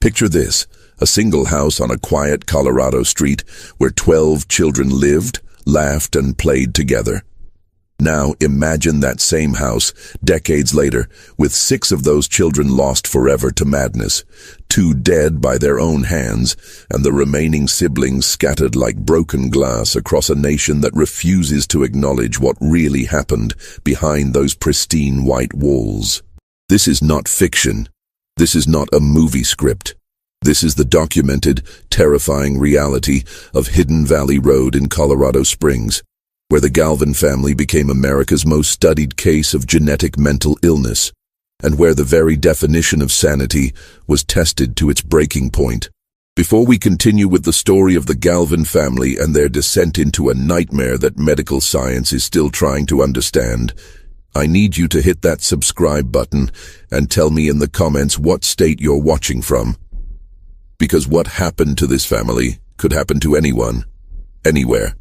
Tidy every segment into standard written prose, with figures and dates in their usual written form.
Picture this, a single house on a quiet Colorado street where 12 children lived, laughed, and played together. Now imagine that same house, decades later, with 6 of those children lost forever to madness, 2 dead by their own hands, and the remaining siblings scattered like broken glass across a nation that refuses to acknowledge what really happened behind those pristine white walls. This is not fiction. This is not a movie script. This is the documented, terrifying reality of Hidden Valley Road in Colorado Springs, where the Galvin family became America's most studied case of genetic mental illness, and where the very definition of sanity was tested to its breaking point. Before we continue with the story of the Galvin family and their descent into a nightmare that medical science is still trying to understand, I need you to hit that subscribe button and tell me in the comments what state you're watching from. Because what happened to this family could happen to anyone, anywhere,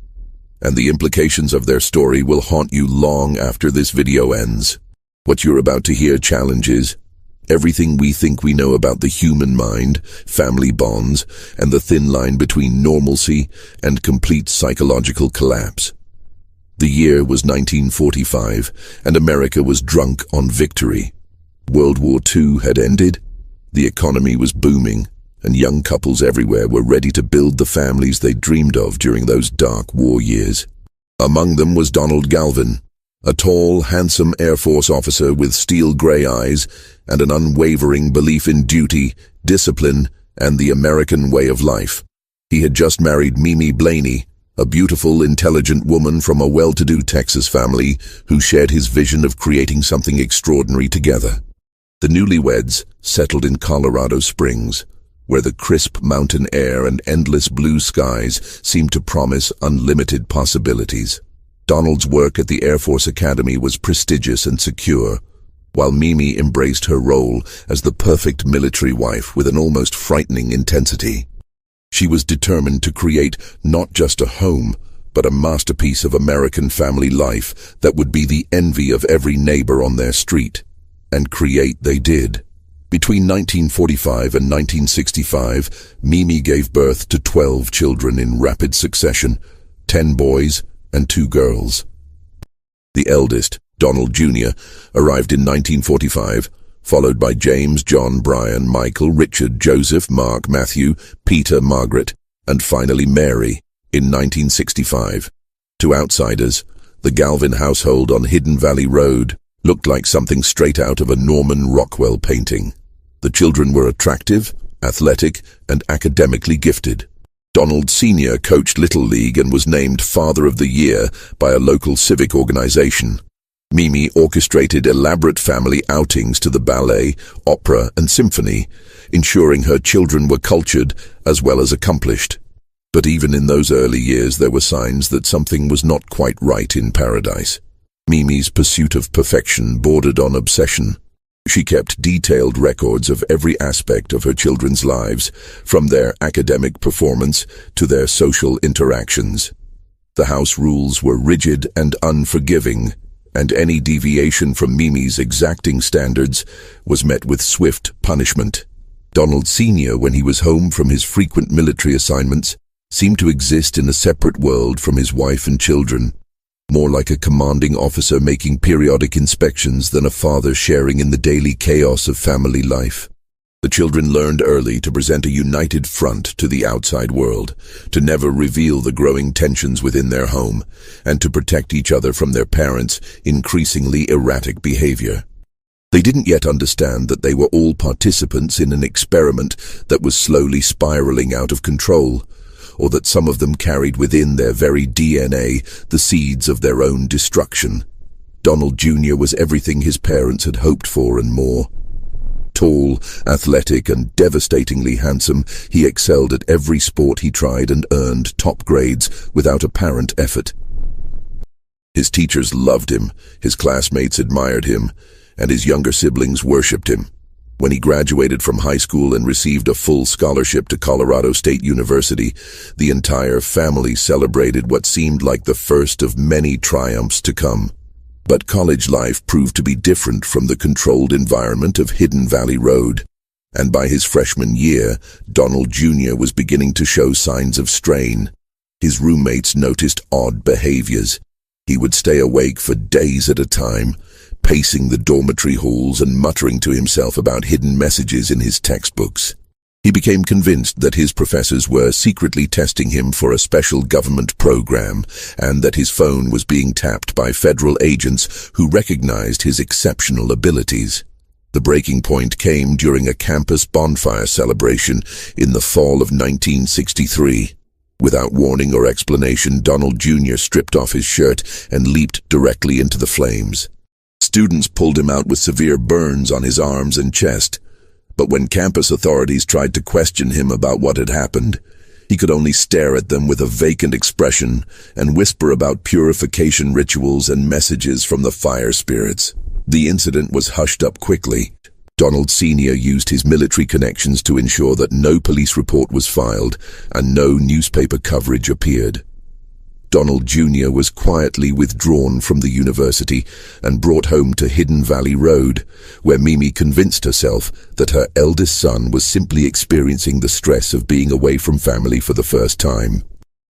and the implications of their story will haunt you long after this video ends. What you're about to hear challenges everything we think we know about the human mind, family bonds, and the thin line between normalcy and complete psychological collapse. The year was 1945, and America was drunk on victory. World War II had ended, the economy was booming, and young couples everywhere were ready to build the families they dreamed of during those dark war years. Among them was Donald Galvin, a tall, handsome Air Force officer with steel gray eyes and an unwavering belief in duty, discipline, and the American way of life. He had just married Mimi Blaney, a beautiful, intelligent woman from a well-to-do Texas family who shared his vision of creating something extraordinary together. The newlyweds settled in Colorado Springs, where the crisp mountain air and endless blue skies seemed to promise unlimited possibilities. Donald's work at the Air Force Academy was prestigious and secure, while Mimi embraced her role as the perfect military wife with an almost frightening intensity. She was determined to create not just a home, but a masterpiece of American family life that would be the envy of every neighbor on their street. And create they did. Between 1945 and 1965, Mimi gave birth to 12 children in rapid succession, 10 boys and 2 girls. The eldest, Donald Jr., arrived in 1945, followed by James, John, Brian, Michael, Richard, Joseph, Mark, Matthew, Peter, Margaret, and finally Mary in 1965. To outsiders, the Galvin household on Hidden Valley Road looked like something straight out of a Norman Rockwell painting. The children were attractive, athletic, and academically gifted. Donald Sr. coached Little League and was named Father of the Year by a local civic organization. Mimi orchestrated elaborate family outings to the ballet, opera, and symphony, ensuring her children were cultured as well as accomplished. But even in those early years, there were signs that something was not quite right in paradise. Mimi's pursuit of perfection bordered on obsession. She kept detailed records of every aspect of her children's lives, from their academic performance to their social interactions. The house rules were rigid and unforgiving, and any deviation from Mimi's exacting standards was met with swift punishment. Donald Sr., when he was home from his frequent military assignments, seemed to exist in a separate world from his wife and children, more like a commanding officer making periodic inspections than a father sharing in the daily chaos of family life. The children learned early to present a united front to the outside world, to never reveal the growing tensions within their home, and to protect each other from their parents' increasingly erratic behavior. They didn't yet understand that they were all participants in an experiment that was slowly spiraling out of control, or that some of them carried within their very DNA the seeds of their own destruction. Donald Jr. was everything his parents had hoped for and more. Tall, athletic, and devastatingly handsome, he excelled at every sport he tried and earned top grades without apparent effort. His teachers loved him, his classmates admired him, and his younger siblings worshipped him. When he graduated from high school and received a full scholarship to Colorado State University, the entire family celebrated what seemed like the first of many triumphs to come. But college life proved to be different from the controlled environment of Hidden Valley Road. And by his freshman year, Donald Jr. was beginning to show signs of strain. His roommates noticed odd behaviors. He would stay awake for days at a time, pacing the dormitory halls and muttering to himself about hidden messages in his textbooks. He became convinced that his professors were secretly testing him for a special government program, and that his phone was being tapped by federal agents who recognized his exceptional abilities. The breaking point came during a campus bonfire celebration in the fall of 1963. Without warning or explanation, Donald Jr. stripped off his shirt and leaped directly into the flames. Students pulled him out with severe burns on his arms and chest. But when campus authorities tried to question him about what had happened, he could only stare at them with a vacant expression and whisper about purification rituals and messages from the fire spirits. The incident was hushed up quickly. Donald Sr. used his military connections to ensure that no police report was filed and no newspaper coverage appeared. Donald Jr. was quietly withdrawn from the university and brought home to Hidden Valley Road, where Mimi convinced herself that her eldest son was simply experiencing the stress of being away from family for the first time.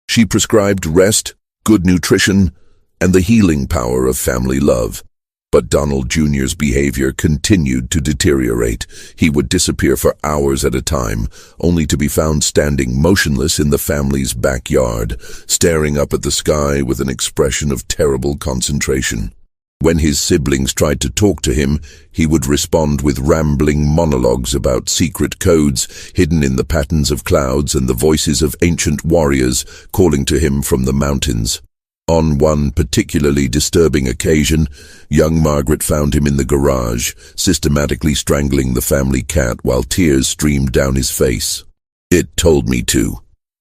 She prescribed rest, good nutrition, and the healing power of family love. But Donald Jr.'s behavior continued to deteriorate. He would disappear for hours at a time, only to be found standing motionless in the family's backyard, staring up at the sky with an expression of terrible concentration. When his siblings tried to talk to him, he would respond with rambling monologues about secret codes hidden in the patterns of clouds and the voices of ancient warriors calling to him from the mountains. On one particularly disturbing occasion, young Margaret found him in the garage, systematically strangling the family cat while tears streamed down his face. "It told me to,"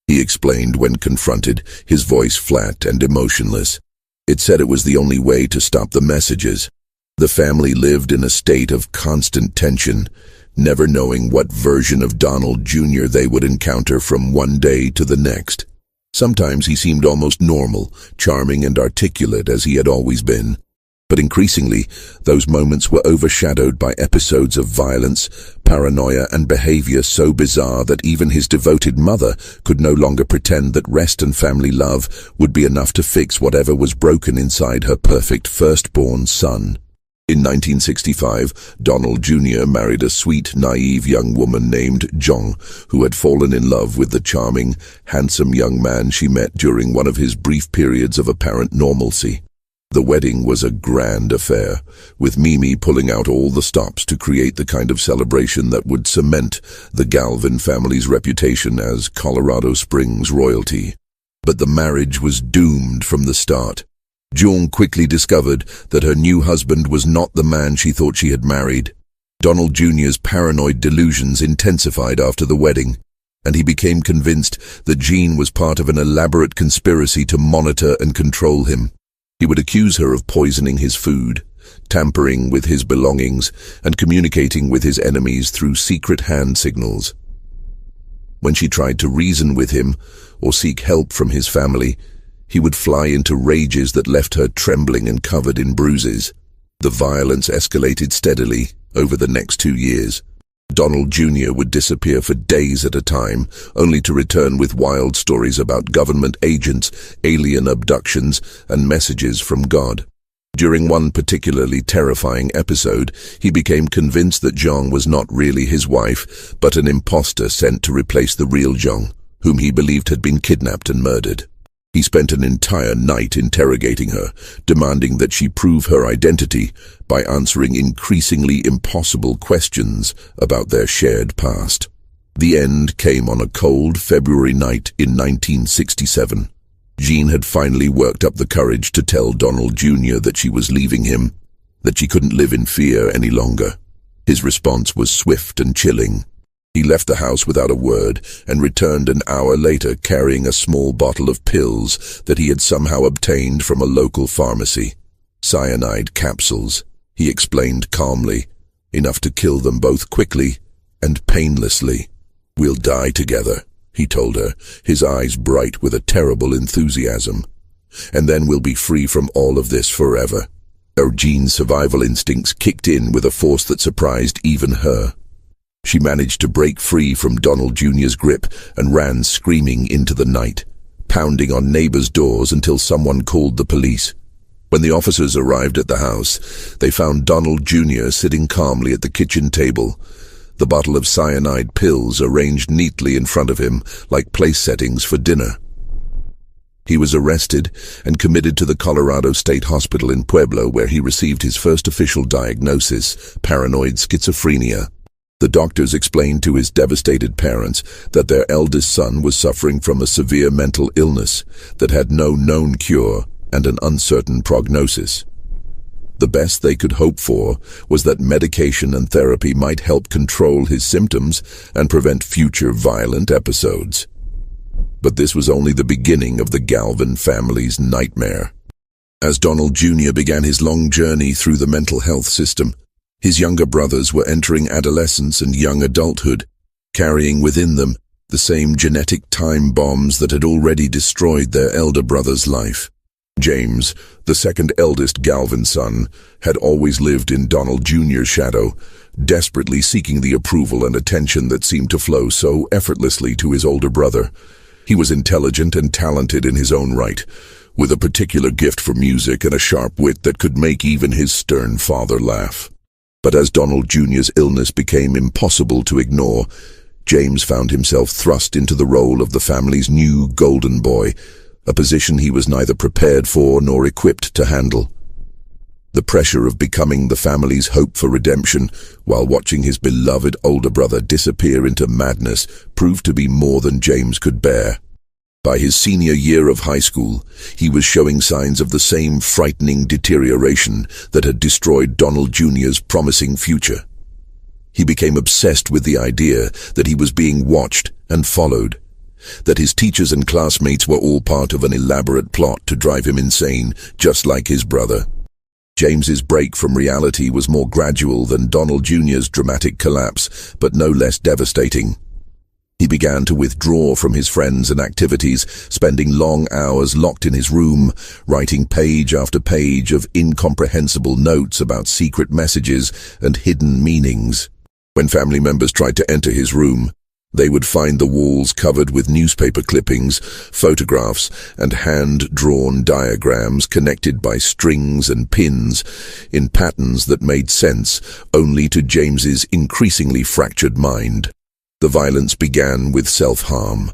he explained when confronted, his voice flat and emotionless. "It said it was the only way to stop the messages." The family lived in a state of constant tension, never knowing what version of Donald Jr. they would encounter from one day to the next. Sometimes he seemed almost normal, charming and articulate as he had always been. But increasingly, those moments were overshadowed by episodes of violence, paranoia, and behavior so bizarre that even his devoted mother could no longer pretend that rest and family love would be enough to fix whatever was broken inside her perfect firstborn son. In 1965, Donald Jr. married a sweet, naive young woman named Jong, who had fallen in love with the charming, handsome young man she met during one of his brief periods of apparent normalcy. The wedding was a grand affair, with Mimi pulling out all the stops to create the kind of celebration that would cement the Galvin family's reputation as Colorado Springs royalty. But the marriage was doomed from the start. Jung quickly discovered that her new husband was not the man she thought she had married. Donald Jr.'s paranoid delusions intensified after the wedding, and he became convinced that Jean was part of an elaborate conspiracy to monitor and control him. He would accuse her of poisoning his food, tampering with his belongings, and communicating with his enemies through secret hand signals. When she tried to reason with him or seek help from his family, he would fly into rages that left her trembling and covered in bruises. The violence escalated steadily over the next 2 years. Donald Jr. would disappear for days at a time, only to return with wild stories about government agents, alien abductions, and messages from God. During one particularly terrifying episode, he became convinced that Jong was not really his wife, but an imposter sent to replace the real Jong, whom he believed had been kidnapped and murdered. He spent an entire night interrogating her, demanding that she prove her identity by answering increasingly impossible questions about their shared past. The end came on a cold February night in 1967. Jean had finally worked up the courage to tell Donald Jr. that she was leaving him, that she couldn't live in fear any longer. His response was swift and chilling. He left the house without a word and returned an hour later carrying a small bottle of pills that he had somehow obtained from a local pharmacy. Cyanide capsules, he explained calmly, enough to kill them both quickly and painlessly. "We'll die together," he told her, his eyes bright with a terrible enthusiasm. "And then we'll be free from all of this forever." Jean's survival instincts kicked in with a force that surprised even her. She managed to break free from Donald Jr.'s grip and ran screaming into the night, pounding on neighbors' doors until someone called the police. When the officers arrived at the house, they found Donald Jr. sitting calmly at the kitchen table, the bottle of cyanide pills arranged neatly in front of him like place settings for dinner. He was arrested and committed to the Colorado State Hospital in Pueblo, where he received his first official diagnosis, paranoid schizophrenia. The doctors explained to his devastated parents that their eldest son was suffering from a severe mental illness that had no known cure and an uncertain prognosis. The best they could hope for was that medication and therapy might help control his symptoms and prevent future violent episodes. But this was only the beginning of the Galvin family's nightmare. As Donald Jr. began his long journey through the mental health system, his younger brothers were entering adolescence and young adulthood, carrying within them the same genetic time bombs that had already destroyed their elder brother's life. James, the second eldest Galvin son, had always lived in Donald Jr.'s shadow, desperately seeking the approval and attention that seemed to flow so effortlessly to his older brother. He was intelligent and talented in his own right, with a particular gift for music and a sharp wit that could make even his stern father laugh. But as Donald Jr.'s illness became impossible to ignore, James found himself thrust into the role of the family's new golden boy, a position he was neither prepared for nor equipped to handle. The pressure of becoming the family's hope for redemption, while watching his beloved older brother disappear into madness, proved to be more than James could bear. By his senior year of high school, he was showing signs of the same frightening deterioration that had destroyed Donald Jr.'s promising future. He became obsessed with the idea that he was being watched and followed, that his teachers and classmates were all part of an elaborate plot to drive him insane, just like his brother. James's break from reality was more gradual than Donald Jr.'s dramatic collapse, but no less devastating. He began to withdraw from his friends and activities, spending long hours locked in his room, writing page after page of incomprehensible notes about secret messages and hidden meanings. When family members tried to enter his room, they would find the walls covered with newspaper clippings, photographs, and hand-drawn diagrams connected by strings and pins in patterns that made sense only to James's increasingly fractured mind. The violence began with self-harm.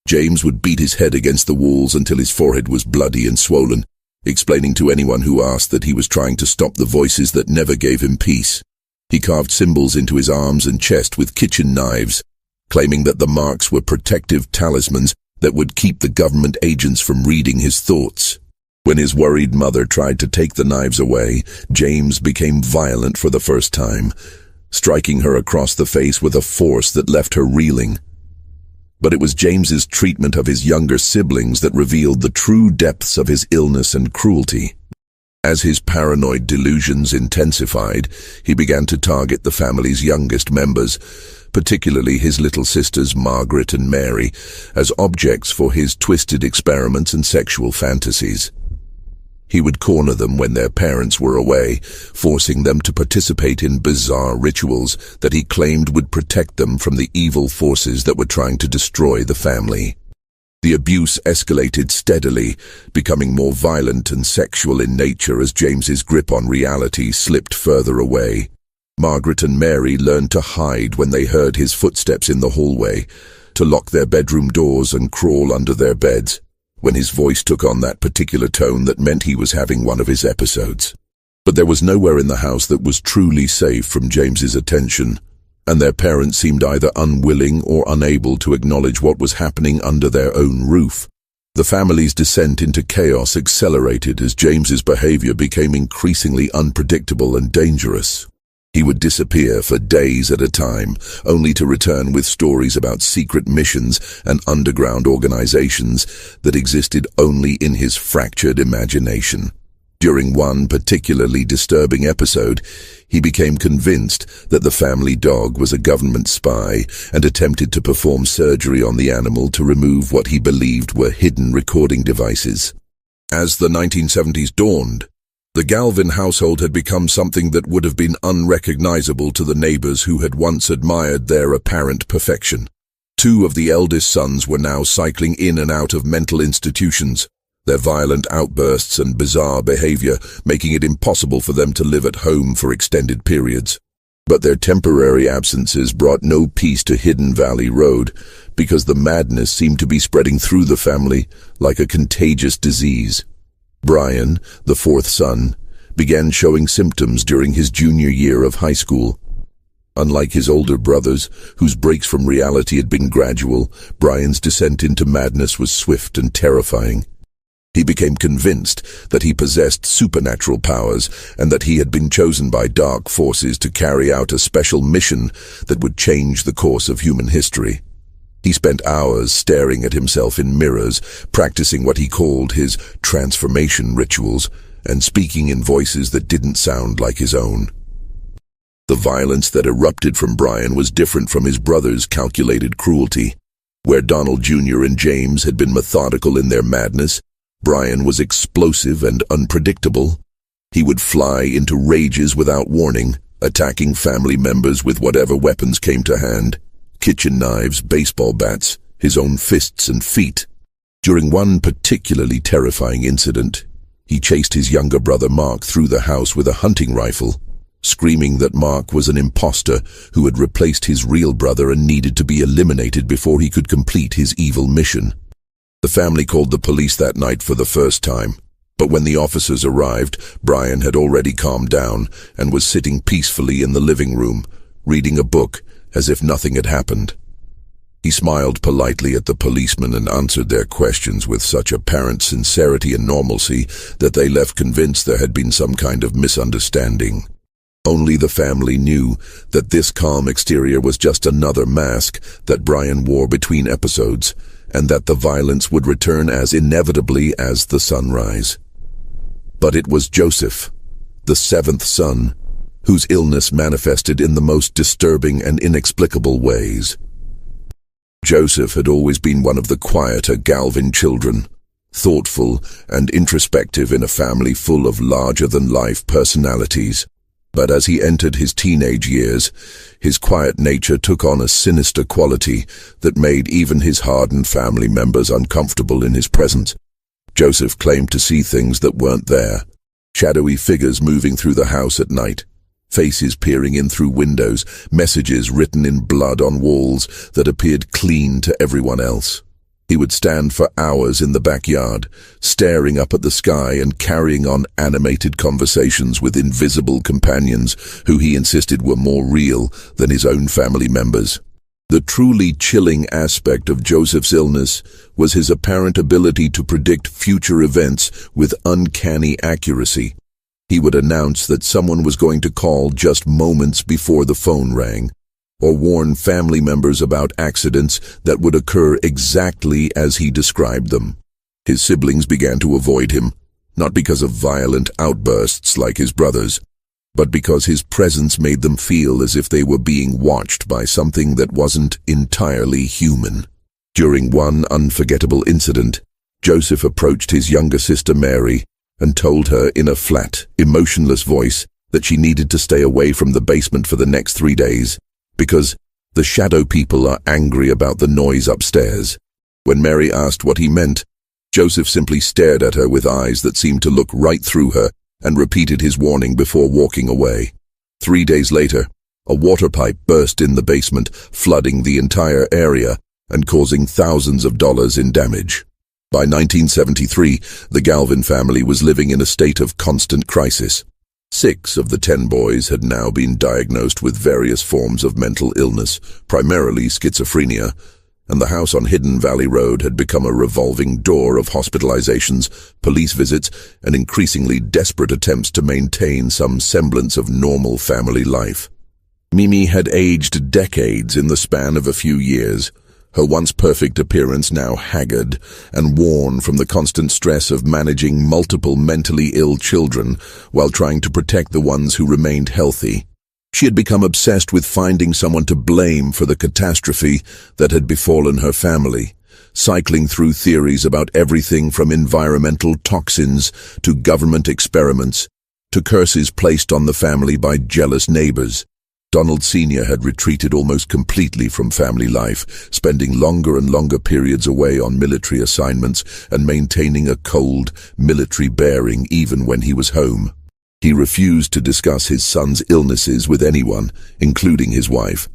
James would beat his head against the walls until his forehead was bloody and swollen, explaining to anyone who asked that he was trying to stop the voices that never gave him peace. He carved symbols into his arms and chest with kitchen knives, claiming that the marks were protective talismans that would keep the government agents from reading his thoughts. When his worried mother tried to take the knives away, James became violent for the first time, striking her across the face with a force that left her reeling. But it was James's treatment of his younger siblings that revealed the true depths of his illness and cruelty. As his paranoid delusions intensified, he began to target the family's youngest members, particularly his little sisters Margaret and Mary, as objects for his twisted experiments and sexual fantasies. He would corner them when their parents were away, forcing them to participate in bizarre rituals that he claimed would protect them from the evil forces that were trying to destroy the family. The abuse escalated steadily, becoming more violent and sexual in nature as James's grip on reality slipped further away. Margaret and Mary learned to hide when they heard his footsteps in the hallway, to lock their bedroom doors and crawl under their beds, when his voice took on that particular tone that meant he was having one of his episodes. But there was nowhere in the house that was truly safe from James's attention, and their parents seemed either unwilling or unable to acknowledge what was happening under their own roof. The family's descent into chaos accelerated as James's behavior became increasingly unpredictable and dangerous. He would disappear for days at a time, only to return with stories about secret missions and underground organizations that existed only in his fractured imagination. During one particularly disturbing episode, he became convinced that the family dog was a government spy and attempted to perform surgery on the animal to remove what he believed were hidden recording devices. As the 1970s dawned, The Galvin household had become something that would have been unrecognizable to the neighbors who had once admired their apparent perfection. Two of the eldest sons were now cycling in and out of mental institutions, their violent outbursts and bizarre behavior making it impossible for them to live at home for extended periods. But their temporary absences brought no peace to Hidden Valley Road, because the madness seemed to be spreading through the family like a contagious disease. Brian, the fourth son, began showing symptoms during his junior year of high school. Unlike his older brothers, whose breaks from reality had been gradual, Brian's descent into madness was swift and terrifying. He became convinced that he possessed supernatural powers and that he had been chosen by dark forces to carry out a special mission that would change the course of human history. He spent hours staring at himself in mirrors, practicing what he called his transformation rituals, and speaking in voices that didn't sound like his own. The violence that erupted from Brian was different from his brother's calculated cruelty. Where Donald Jr. and James had been methodical in their madness, Brian was explosive and unpredictable. He would fly into rages without warning, attacking family members with whatever weapons came to hand: kitchen knives, baseball bats, his own fists and feet. During one particularly terrifying incident, he chased his younger brother Mark through the house with a hunting rifle, screaming that Mark was an imposter who had replaced his real brother and needed to be eliminated before he could complete his evil mission. The family called the police that night for the first time, but when the officers arrived, Brian had already calmed down and was sitting peacefully in the living room, reading a book as if nothing had happened. He smiled politely at the policemen and answered their questions with such apparent sincerity and normalcy that they left convinced there had been some kind of misunderstanding. Only the family knew that this calm exterior was just another mask that Brian wore between episodes, and that the violence would return as inevitably as the sunrise. But it was Joseph, the seventh son, whose illness manifested in the most disturbing and inexplicable ways. Joseph had always been one of the quieter Galvin children, thoughtful and introspective in a family full of larger-than-life personalities. But as he entered his teenage years, his quiet nature took on a sinister quality that made even his hardened family members uncomfortable in his presence. Joseph claimed to see things that weren't there: shadowy figures moving through the house at night, faces peering in through windows, messages written in blood on walls that appeared clean to everyone else. He would stand for hours in the backyard, staring up at the sky and carrying on animated conversations with invisible companions who he insisted were more real than his own family members. The truly chilling aspect of Joseph's illness was his apparent ability to predict future events with uncanny accuracy. He would announce that someone was going to call just moments before the phone rang, or warn family members about accidents that would occur exactly as he described them. His siblings began to avoid him, not because of violent outbursts like his brothers, but because his presence made them feel as if they were being watched by something that wasn't entirely human. During one unforgettable incident, Joseph approached his younger sister Mary and told her in a flat, emotionless voice that she needed to stay away from the basement for the next 3 days, because the shadow people are angry about the noise upstairs. When Mary asked what he meant, Joseph simply stared at her with eyes that seemed to look right through her and repeated his warning before walking away. 3 days later, a water pipe burst in the basement, flooding the entire area and causing thousands of dollars in damage. By 1973, the Galvin family was living in a state of constant crisis. 6 of the 10 boys had now been diagnosed with various forms of mental illness, primarily schizophrenia, and the house on Hidden Valley Road had become a revolving door of hospitalizations, police visits, and increasingly desperate attempts to maintain some semblance of normal family life. Mimi had aged decades in the span of a few years, her once perfect appearance now haggard and worn from the constant stress of managing multiple mentally ill children while trying to protect the ones who remained healthy. She had become obsessed with finding someone to blame for the catastrophe that had befallen her family, cycling through theories about everything from environmental toxins to government experiments to curses placed on the family by jealous neighbors. Donald Sr. had retreated almost completely from family life, spending longer and longer periods away on military assignments and maintaining a cold, military bearing even when he was home. He refused to discuss his son's illnesses with anyone, including his wife,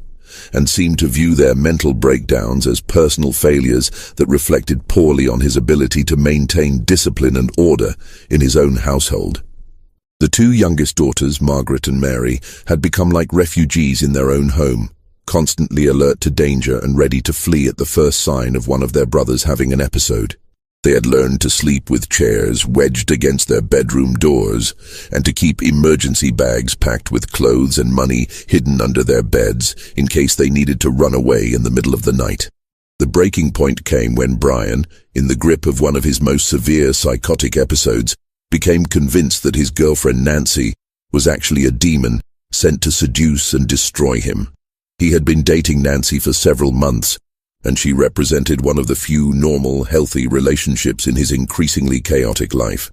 and seemed to view their mental breakdowns as personal failures that reflected poorly on his ability to maintain discipline and order in his own household. The two youngest daughters, Margaret and Mary, had become like refugees in their own home, constantly alert to danger and ready to flee at the first sign of one of their brothers having an episode. They had learned to sleep with chairs wedged against their bedroom doors and to keep emergency bags packed with clothes and money hidden under their beds in case they needed to run away in the middle of the night. The breaking point came when Brian, in the grip of one of his most severe psychotic episodes, became convinced that his girlfriend Nancy was actually a demon sent to seduce and destroy him. He had been dating Nancy for several months, and she represented one of the few normal, healthy relationships in his increasingly chaotic life.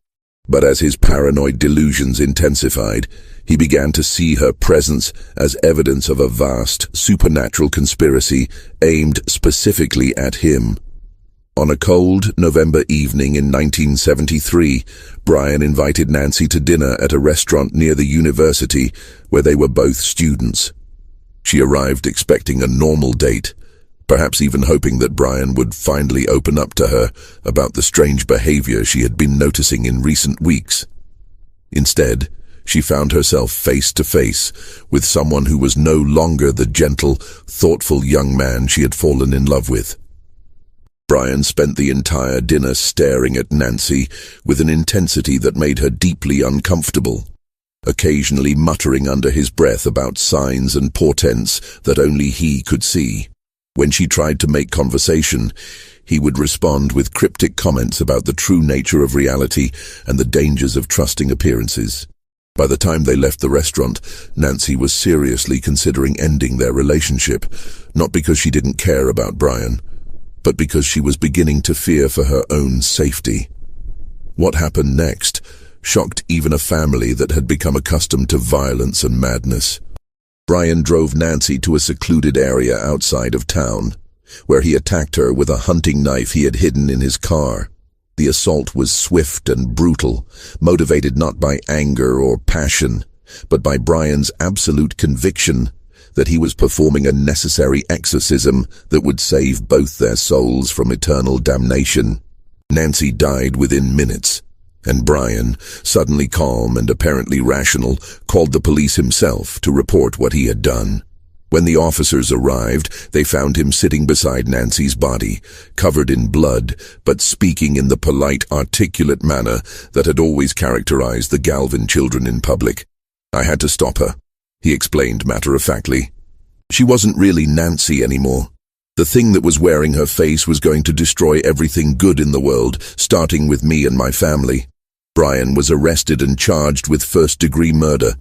But as his paranoid delusions intensified, he began to see her presence as evidence of a vast, supernatural conspiracy aimed specifically at him. On a cold November evening in 1973, Brian invited Nancy to dinner at a restaurant near the university where they were both students. She arrived expecting a normal date, perhaps even hoping that Brian would finally open up to her about the strange behavior she had been noticing in recent weeks. Instead, she found herself face to face with someone who was no longer the gentle, thoughtful young man she had fallen in love with. Brian spent the entire dinner staring at Nancy with an intensity that made her deeply uncomfortable, occasionally muttering under his breath about signs and portents that only he could see. When she tried to make conversation, he would respond with cryptic comments about the true nature of reality and the dangers of trusting appearances. By the time they left the restaurant, Nancy was seriously considering ending their relationship, not because she didn't care about Brian, but because she was beginning to fear for her own safety. What happened next shocked even a family that had become accustomed to violence and madness. Brian drove Nancy to a secluded area outside of town, where he attacked her with a hunting knife he had hidden in his car. The assault was swift and brutal, motivated not by anger or passion, but by Brian's absolute conviction that he was performing a necessary exorcism that would save both their souls from eternal damnation. Nancy died within minutes, and Brian, suddenly calm and apparently rational, called the police himself to report what he had done. When the officers arrived, they found him sitting beside Nancy's body, covered in blood, but speaking in the polite, articulate manner that had always characterized the Galvin children in public. "I had to stop her," he explained matter-of-factly. She wasn't really Nancy anymore. The thing that was wearing her face was going to destroy everything good in the world, starting with me and my family. Brian was arrested and charged with first-degree murder,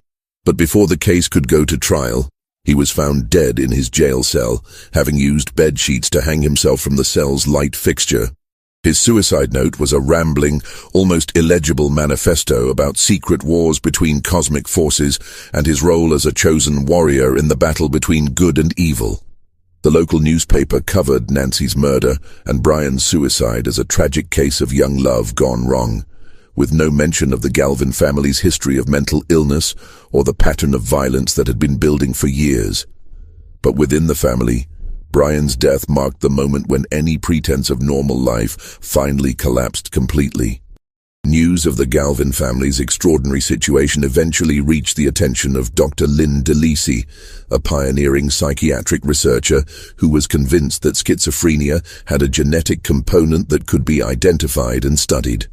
but before the case could go to trial, he was found dead in his jail cell, having used bed sheets to hang himself from the cell's light fixture. His suicide note was a rambling, almost illegible manifesto about secret wars between cosmic forces and his role as a chosen warrior in the battle between good and evil. The local newspaper covered Nancy's murder and Brian's suicide as a tragic case of young love gone wrong, with no mention of the Galvin family's history of mental illness or the pattern of violence that had been building for years. But within the family, Brian's death marked the moment when any pretense of normal life finally collapsed completely. News of the Galvin family's extraordinary situation eventually reached the attention of Dr. Lynn DeLisi, a pioneering psychiatric researcher who was convinced that schizophrenia had a genetic component that could be identified and studied.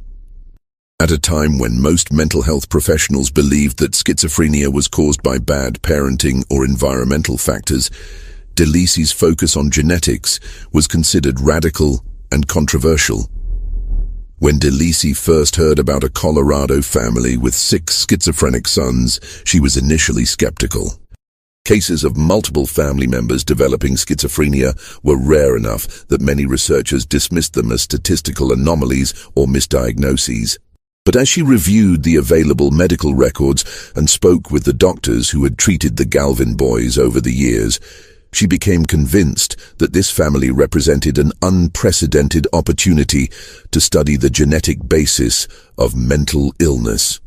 At a time when most mental health professionals believed that schizophrenia was caused by bad parenting or environmental factors, DeLisi's focus on genetics was considered radical and controversial. When DeLisi first heard about a Colorado family with 6 schizophrenic sons, she was initially skeptical. Cases of multiple family members developing schizophrenia were rare enough that many researchers dismissed them as statistical anomalies or misdiagnoses. But as she reviewed the available medical records and spoke with the doctors who had treated the Galvin boys over the years, she became convinced that this family represented an unprecedented opportunity to study the genetic basis of mental illness.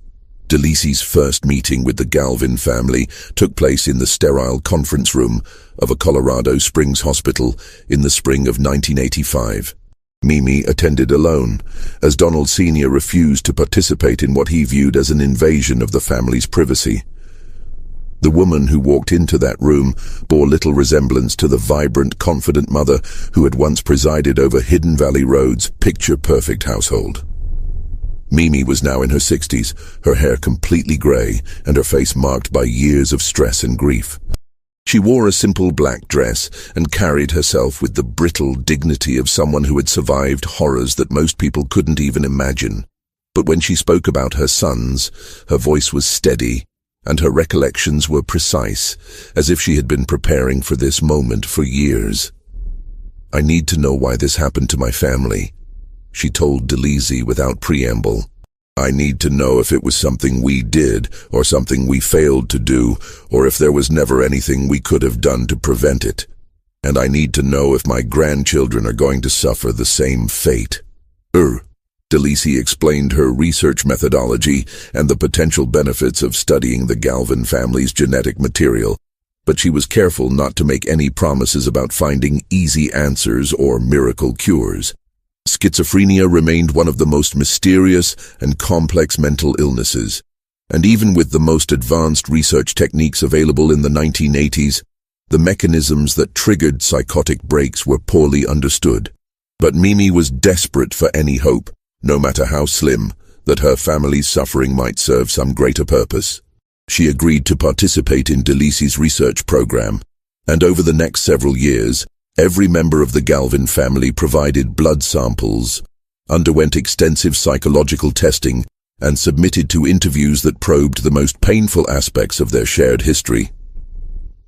DeLisi's first meeting with the Galvin family took place in the sterile conference room of a Colorado Springs hospital in the spring of 1985. Mimi attended alone, as Donald Sr. refused to participate in what he viewed as an invasion of the family's privacy. The woman who walked into that room bore little resemblance to the vibrant, confident mother who had once presided over Hidden Valley Road's picture-perfect household. Mimi was now in her 60s, her hair completely gray and her face marked by years of stress and grief. She wore a simple black dress and carried herself with the brittle dignity of someone who had survived horrors that most people couldn't even imagine. But when she spoke about her sons, her voice was steady and her recollections were precise, as if she had been preparing for this moment for years. "I need to know why this happened to my family," she told DeLisi without preamble. "I need to know if it was something we did or something we failed to do, or if there was never anything we could have done to prevent it. And I need to know if my grandchildren are going to suffer the same fate." DeLisi explained her research methodology and the potential benefits of studying the Galvin family's genetic material, but she was careful not to make any promises about finding easy answers or miracle cures. Schizophrenia remained one of the most mysterious and complex mental illnesses, and even with the most advanced research techniques available in the 1980s, the mechanisms that triggered psychotic breaks were poorly understood. But Mimi was desperate for any hope, no matter how slim, that her family's suffering might serve some greater purpose. She agreed to participate in DeLisi's research program, and over the next several years, every member of the Galvin family provided blood samples, underwent extensive psychological testing, and submitted to interviews that probed the most painful aspects of their shared history.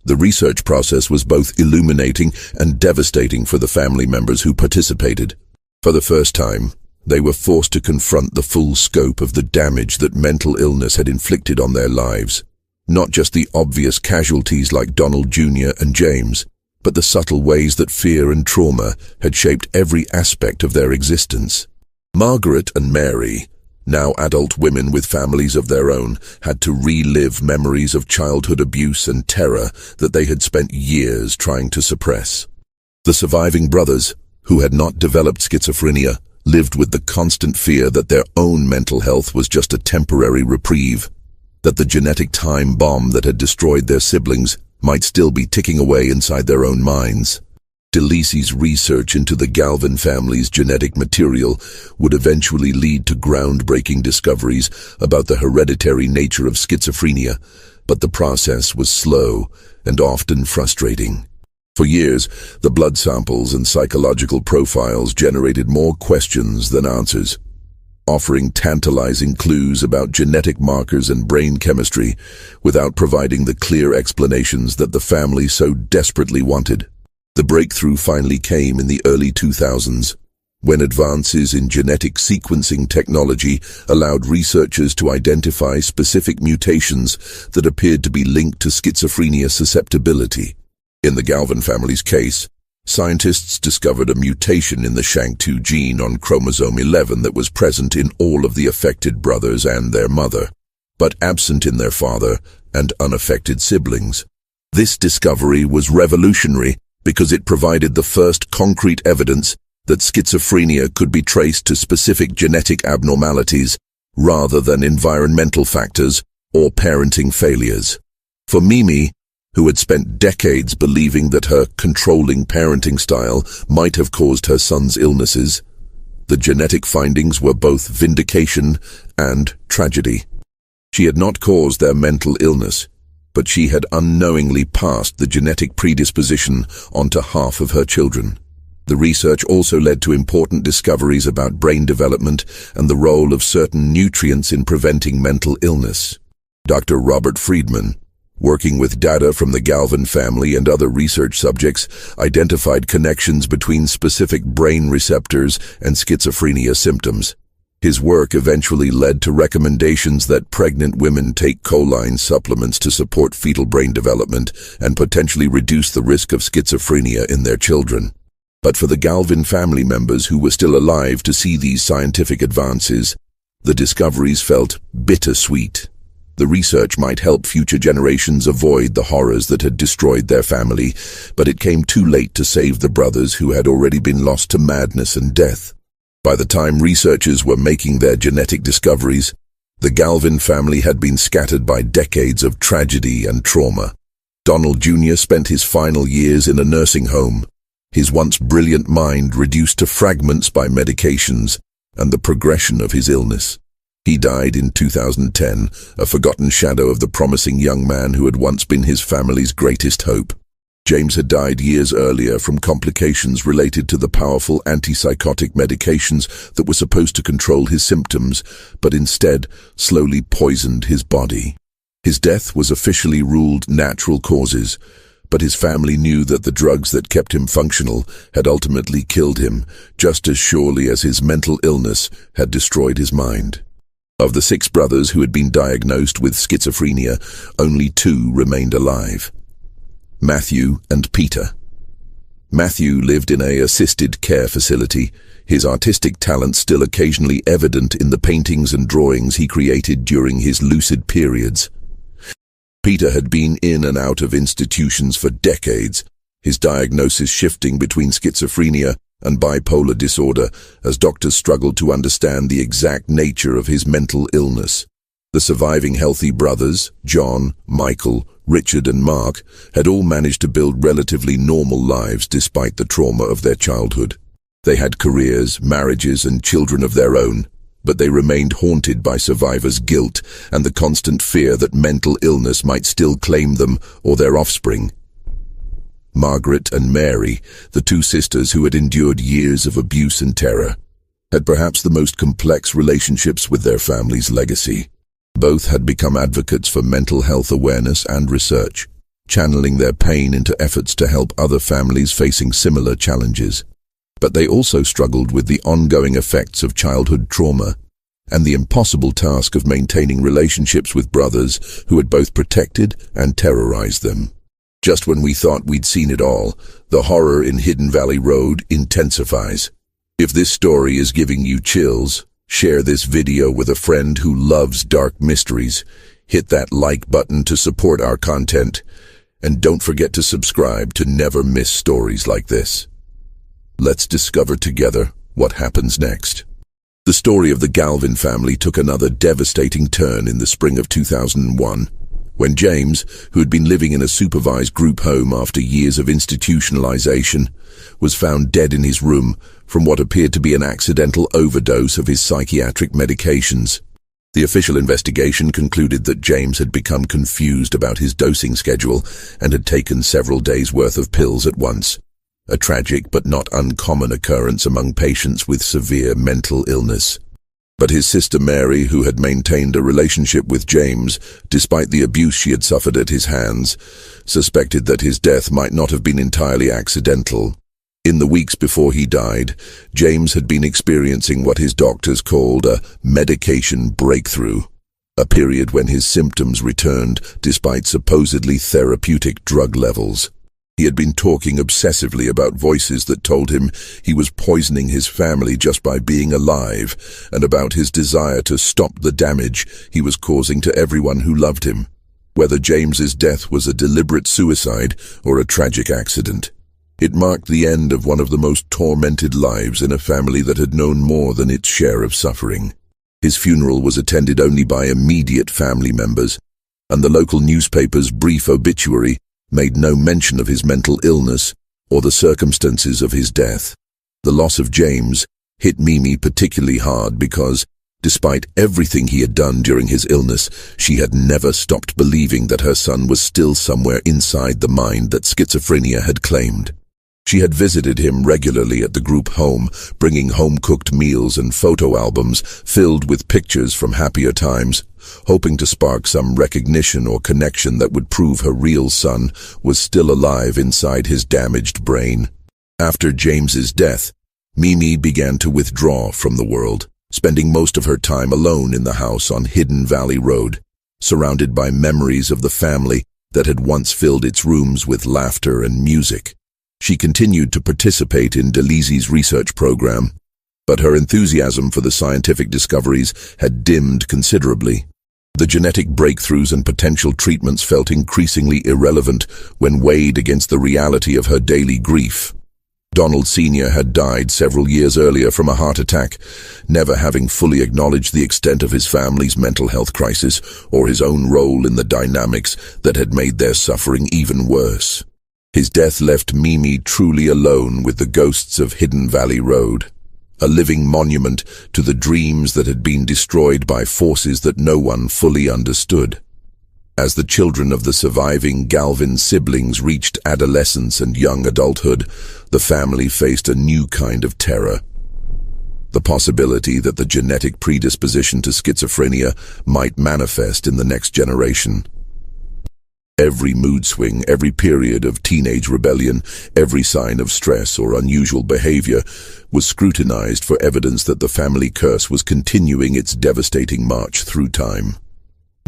The research process was both illuminating and devastating for the family members who participated. For the first time, they were forced to confront the full scope of the damage that mental illness had inflicted on their lives. Not just the obvious casualties like Donald Jr. and James, but the subtle ways that fear and trauma had shaped every aspect of their existence. Margaret and Mary, now adult women with families of their own, had to relive memories of childhood abuse and terror that they had spent years trying to suppress. The surviving brothers, who had not developed schizophrenia, lived with the constant fear that their own mental health was just a temporary reprieve, that the genetic time bomb that had destroyed their siblings might still be ticking away inside their own minds. DeLisi's research into the Galvin family's genetic material would eventually lead to groundbreaking discoveries about the hereditary nature of schizophrenia, but the process was slow and often frustrating. For years, the blood samples and psychological profiles generated more questions than answers, offering tantalizing clues about genetic markers and brain chemistry without providing the clear explanations that the family so desperately wanted. The breakthrough finally came in the early 2000s, when advances in genetic sequencing technology allowed researchers to identify specific mutations that appeared to be linked to schizophrenia susceptibility. In the Galvin family's case, scientists discovered a mutation in the SHANK2 gene on chromosome 11 that was present in all of the affected brothers and their mother, but absent in their father and unaffected siblings. This discovery was revolutionary because it provided the first concrete evidence that schizophrenia could be traced to specific genetic abnormalities rather than environmental factors or parenting failures. For Mimi, who had spent decades believing that her controlling parenting style might have caused her son's illnesses, the genetic findings were both vindication and tragedy. She had not caused their mental illness, but she had unknowingly passed the genetic predisposition onto half of her children. The research also led to important discoveries about brain development and the role of certain nutrients in preventing mental illness. Dr. Robert Friedman, working with data from the Galvin family and other research subjects, identified connections between specific brain receptors and schizophrenia symptoms. His work eventually led to recommendations that pregnant women take choline supplements to support fetal brain development and potentially reduce the risk of schizophrenia in their children. But for the Galvin family members who were still alive to see these scientific advances, the discoveries felt bittersweet. The research might help future generations avoid the horrors that had destroyed their family, but it came too late to save the brothers who had already been lost to madness and death. By the time researchers were making their genetic discoveries, the Galvin family had been scattered by decades of tragedy and trauma. Donald Jr. spent his final years in a nursing home, his once brilliant mind reduced to fragments by medications and the progression of his illness. He died in 2010, a forgotten shadow of the promising young man who had once been his family's greatest hope. James had died years earlier from complications related to the powerful antipsychotic medications that were supposed to control his symptoms, but instead slowly poisoned his body. His death was officially ruled natural causes, but his family knew that the drugs that kept him functional had ultimately killed him, just as surely as his mental illness had destroyed his mind. Of the 6 brothers who had been diagnosed with schizophrenia, only 2 remained alive: Matthew and Peter. Matthew lived in an assisted care facility, his artistic talent still occasionally evident in the paintings and drawings he created during his lucid periods. Peter had been in and out of institutions for decades, his diagnosis shifting between schizophrenia and bipolar disorder as doctors struggled to understand the exact nature of his mental illness. The surviving healthy brothers, John, Michael, Richard and Mark, had all managed to build relatively normal lives despite the trauma of their childhood. They had careers, marriages and children of their own, but they remained haunted by survivors' guilt and the constant fear that mental illness might still claim them or their offspring. Margaret and Mary, the 2 sisters who had endured years of abuse and terror, had perhaps the most complex relationships with their family's legacy. Both had become advocates for mental health awareness and research, channeling their pain into efforts to help other families facing similar challenges. But they also struggled with the ongoing effects of childhood trauma and the impossible task of maintaining relationships with brothers who had both protected and terrorized them. Just when we thought we'd seen it all, the horror in Hidden Valley Road intensifies. If this story is giving you chills, share this video with a friend who loves dark mysteries. Hit that like button to support our content, and don't forget to subscribe to never miss stories like this. Let's discover together what happens next. The story of the Galvin family took another devastating turn in the spring of 2001, when James, who had been living in a supervised group home after years of institutionalization, was found dead in his room from what appeared to be an accidental overdose of his psychiatric medications. The official investigation concluded that James had become confused about his dosing schedule and had taken several days' worth of pills at once, a tragic but not uncommon occurrence among patients with severe mental illness. But his sister Mary, who had maintained a relationship with James despite the abuse she had suffered at his hands, suspected that his death might not have been entirely accidental. In the weeks before he died, James had been experiencing what his doctors called a medication breakthrough, a period when his symptoms returned despite supposedly therapeutic drug levels. He had been talking obsessively about voices that told him he was poisoning his family just by being alive, and about his desire to stop the damage he was causing to everyone who loved him, whether James's death was a deliberate suicide or a tragic accident. It marked the end of one of the most tormented lives in a family that had known more than its share of suffering. His funeral was attended only by immediate family members, and the local newspaper's brief obituary made no mention of his mental illness or the circumstances of his death. The loss of James hit Mimi particularly hard because, despite everything he had done during his illness, she had never stopped believing that her son was still somewhere inside the mind that schizophrenia had claimed. She had visited him regularly at the group home, bringing home-cooked meals and photo albums filled with pictures from happier times, hoping to spark some recognition or connection that would prove her real son was still alive inside his damaged brain. After James's death, Mimi began to withdraw from the world, spending most of her time alone in the house on Hidden Valley Road, surrounded by memories of the family that had once filled its rooms with laughter and music. She continued to participate in DeLisi's research program, but her enthusiasm for the scientific discoveries had dimmed considerably. The genetic breakthroughs and potential treatments felt increasingly irrelevant when weighed against the reality of her daily grief. Donald Sr. had died several years earlier from a heart attack, never having fully acknowledged the extent of his family's mental health crisis or his own role in the dynamics that had made their suffering even worse. His death left Mimi truly alone with the ghosts of Hidden Valley Road, a living monument to the dreams that had been destroyed by forces that no one fully understood. As the children of the surviving Galvin siblings reached adolescence and young adulthood, the family faced a new kind of terror. The possibility that the genetic predisposition to schizophrenia might manifest in the next generation. Every mood swing, every period of teenage rebellion, every sign of stress or unusual behavior was scrutinized for evidence that the family curse was continuing its devastating march through time.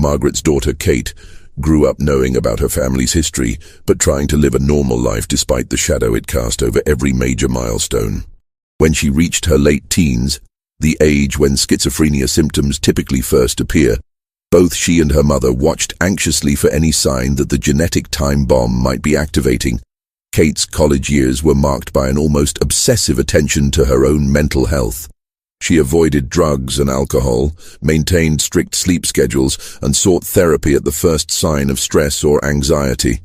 Margaret's daughter, Kate, grew up knowing about her family's history, but trying to live a normal life despite the shadow it cast over every major milestone. When she reached her late teens, the age when schizophrenia symptoms typically first appear, both she and her mother watched anxiously for any sign that the genetic time bomb might be activating. Kate's college years were marked by an almost obsessive attention to her own mental health. She avoided drugs and alcohol, maintained strict sleep schedules, and sought therapy at the first sign of stress or anxiety.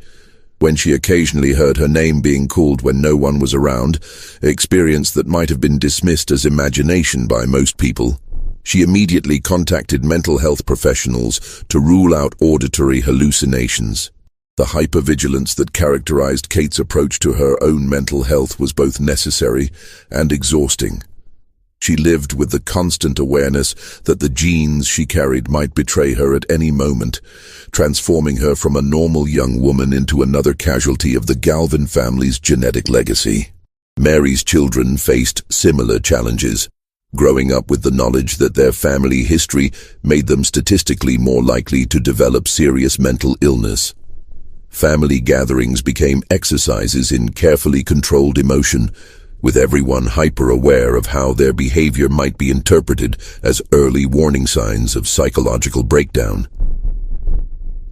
When she occasionally heard her name being called when no one was around, an experience that might have been dismissed as imagination by most people, she immediately contacted mental health professionals to rule out auditory hallucinations. The hypervigilance that characterized Kate's approach to her own mental health was both necessary and exhausting. She lived with the constant awareness that the genes she carried might betray her at any moment, transforming her from a normal young woman into another casualty of the Galvin family's genetic legacy. Mary's children faced similar challenges, growing up with the knowledge that their family history made them statistically more likely to develop serious mental illness. Family gatherings became exercises in carefully controlled emotion, with everyone hyper-aware of how their behavior might be interpreted as early warning signs of psychological breakdown.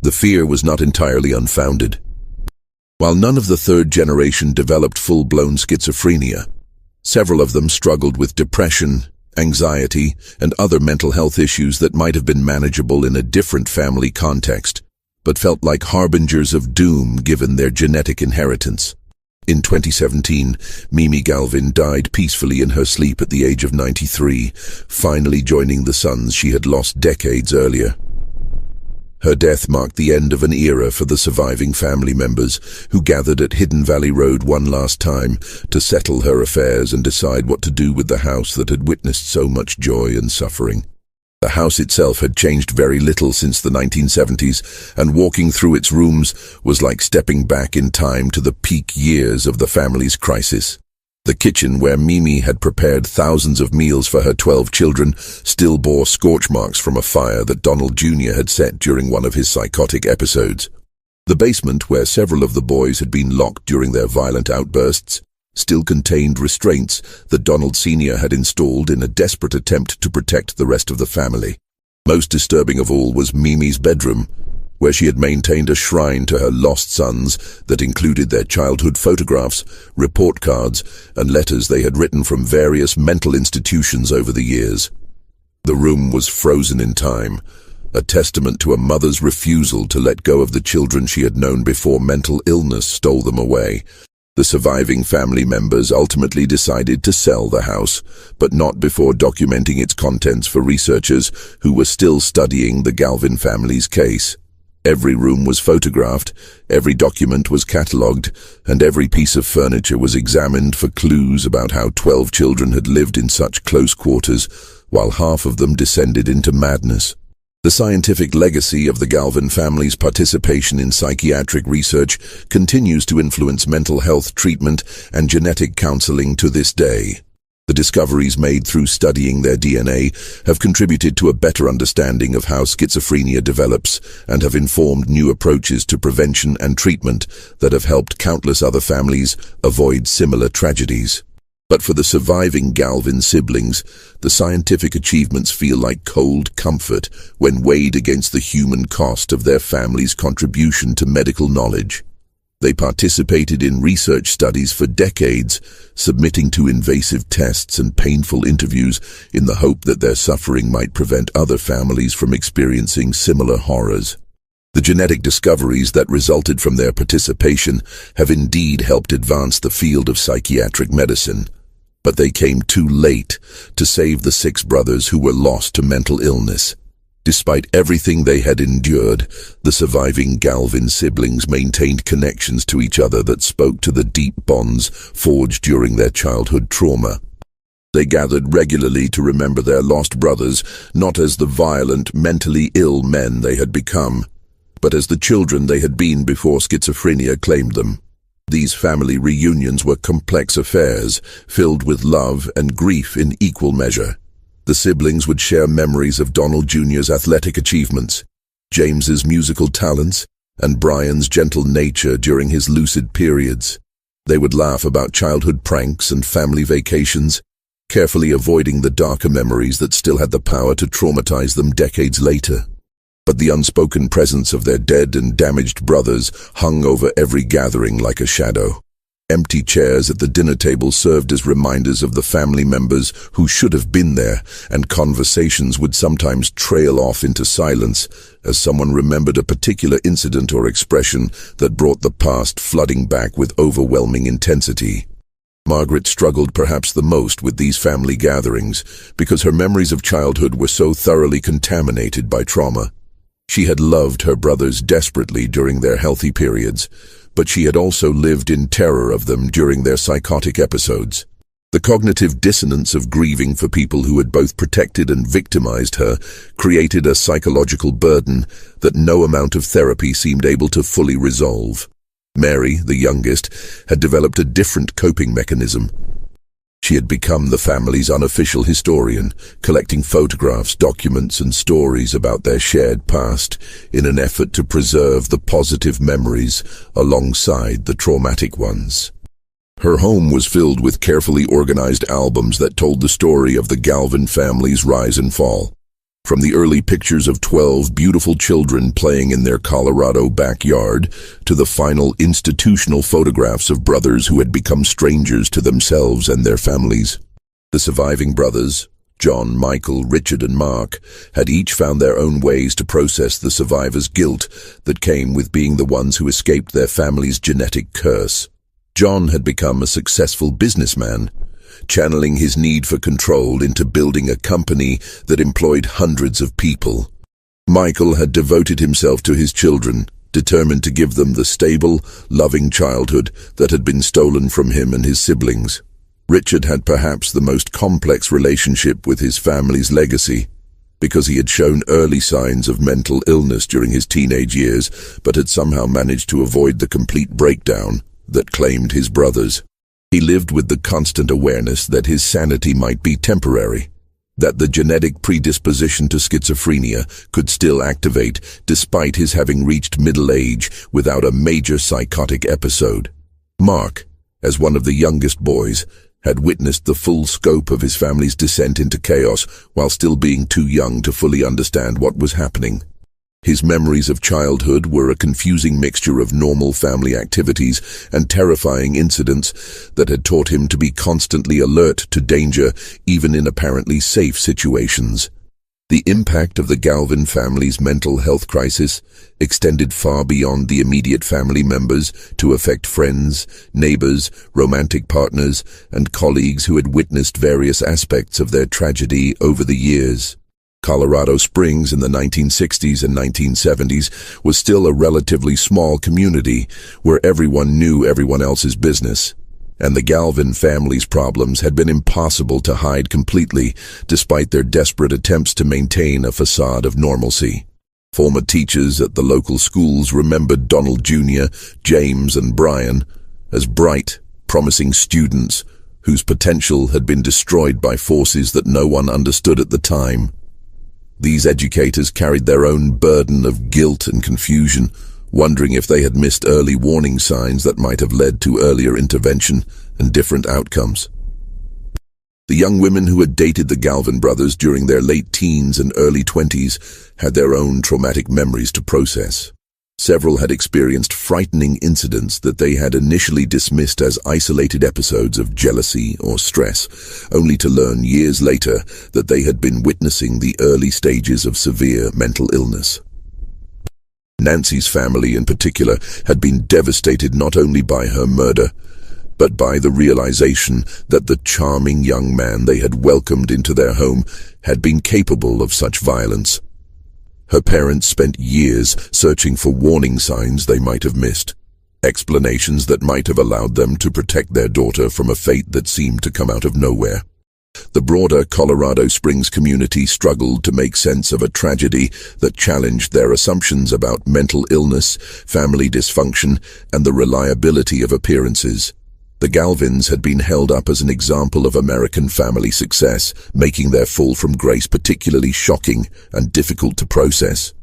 The fear was not entirely unfounded. While none of the third generation developed full-blown schizophrenia, several of them struggled with depression, anxiety, and other mental health issues that might have been manageable in a different family context, but felt like harbingers of doom given their genetic inheritance. In 2017, Mimi Galvin died peacefully in her sleep at the age of 93, finally joining the sons she had lost decades earlier. Her death marked the end of an era for the surviving family members, who gathered at Hidden Valley Road one last time to settle her affairs and decide what to do with the house that had witnessed so much joy and suffering. The house itself had changed very little since the 1970s, and walking through its rooms was like stepping back in time to the peak years of the family's crisis. The kitchen, where Mimi had prepared thousands of meals for her 12 children, still bore scorch marks from a fire that Donald Jr. had set during one of his psychotic episodes. The basement, where several of the boys had been locked during their violent outbursts, still contained restraints that Donald Sr. had installed in a desperate attempt to protect the rest of the family. Most disturbing of all was Mimi's bedroom, where she had maintained a shrine to her lost sons that included their childhood photographs, report cards, and letters they had written from various mental institutions over the years. The room was frozen in time, a testament to a mother's refusal to let go of the children she had known before mental illness stole them away. The surviving family members ultimately decided to sell the house, but not before documenting its contents for researchers who were still studying the Galvin family's case. Every room was photographed, every document was catalogued, and every piece of furniture was examined for clues about how 12 children had lived in such close quarters, while half of them descended into madness. The scientific legacy of the Galvin family's participation in psychiatric research continues to influence mental health treatment and genetic counseling to this day. The discoveries made through studying their DNA have contributed to a better understanding of how schizophrenia develops and have informed new approaches to prevention and treatment that have helped countless other families avoid similar tragedies. But for the surviving Galvin siblings, the scientific achievements feel like cold comfort when weighed against the human cost of their family's contribution to medical knowledge. They participated in research studies for decades, submitting to invasive tests and painful interviews in the hope that their suffering might prevent other families from experiencing similar horrors. The genetic discoveries that resulted from their participation have indeed helped advance the field of psychiatric medicine, but they came too late to save the 6 brothers who were lost to mental illness. Despite everything they had endured, the surviving Galvin siblings maintained connections to each other that spoke to the deep bonds forged during their childhood trauma. They gathered regularly to remember their lost brothers, not as the violent, mentally ill men they had become, but as the children they had been before schizophrenia claimed them. These family reunions were complex affairs, filled with love and grief in equal measure. The siblings would share memories of Donald Jr.'s athletic achievements, James's musical talents, and Brian's gentle nature during his lucid periods. They would laugh about childhood pranks and family vacations, carefully avoiding the darker memories that still had the power to traumatize them decades later. But the unspoken presence of their dead and damaged brothers hung over every gathering like a shadow. Empty chairs at the dinner table served as reminders of the family members who should have been there, and conversations would sometimes trail off into silence as someone remembered a particular incident or expression that brought the past flooding back with overwhelming intensity. Margaret struggled perhaps the most with these family gatherings because her memories of childhood were so thoroughly contaminated by trauma. She had loved her brothers desperately during their healthy periods, but she had also lived in terror of them during their psychotic episodes. The cognitive dissonance of grieving for people who had both protected and victimized her created a psychological burden that no amount of therapy seemed able to fully resolve. Mary, the youngest, had developed a different coping mechanism. She had become the family's unofficial historian, collecting photographs, documents, and stories about their shared past in an effort to preserve the positive memories alongside the traumatic ones. Her home was filled with carefully organized albums that told the story of the Galvin family's rise and fall. From the early pictures of 12 beautiful children playing in their Colorado backyard to the final institutional photographs of brothers who had become strangers to themselves and their families. The surviving brothers, John, Michael, Richard, and Mark, had each found their own ways to process the survivors' guilt that came with being the ones who escaped their family's genetic curse. John had become a successful businessman, channeling his need for control into building a company that employed hundreds of people. Michael had devoted himself to his children, determined to give them the stable, loving childhood that had been stolen from him and his siblings. Richard had perhaps the most complex relationship with his family's legacy, because he had shown early signs of mental illness during his teenage years, but had somehow managed to avoid the complete breakdown that claimed his brothers. He lived with the constant awareness that his sanity might be temporary, that the genetic predisposition to schizophrenia could still activate despite his having reached middle age without a major psychotic episode. Mark, as one of the youngest boys, had witnessed the full scope of his family's descent into chaos while still being too young to fully understand what was happening. His memories of childhood were a confusing mixture of normal family activities and terrifying incidents that had taught him to be constantly alert to danger, even in apparently safe situations. The impact of the Galvin family's mental health crisis extended far beyond the immediate family members to affect friends, neighbors, romantic partners, and colleagues who had witnessed various aspects of their tragedy over the years. Colorado Springs in the 1960s and 1970s was still a relatively small community where everyone knew everyone else's business, and the Galvin family's problems had been impossible to hide completely despite their desperate attempts to maintain a facade of normalcy. Former teachers at the local schools remembered Donald Jr., James, and Brian as bright, promising students whose potential had been destroyed by forces that no one understood at the time. These educators carried their own burden of guilt and confusion, wondering if they had missed early warning signs that might have led to earlier intervention and different outcomes. The young women who had dated the Galvin brothers during their late teens and early 20s had their own traumatic memories to process. Several had experienced frightening incidents that they had initially dismissed as isolated episodes of jealousy or stress, only to learn years later that they had been witnessing the early stages of severe mental illness. Nancy's family in particular had been devastated not only by her murder, but by the realization that the charming young man they had welcomed into their home had been capable of such violence. Her parents spent years searching for warning signs they might have missed, explanations that might have allowed them to protect their daughter from a fate that seemed to come out of nowhere. The broader Colorado Springs community struggled to make sense of a tragedy that challenged their assumptions about mental illness, family dysfunction, and the reliability of appearances. The Galvins had been held up as an example of American family success, making their fall from grace particularly shocking and difficult to process.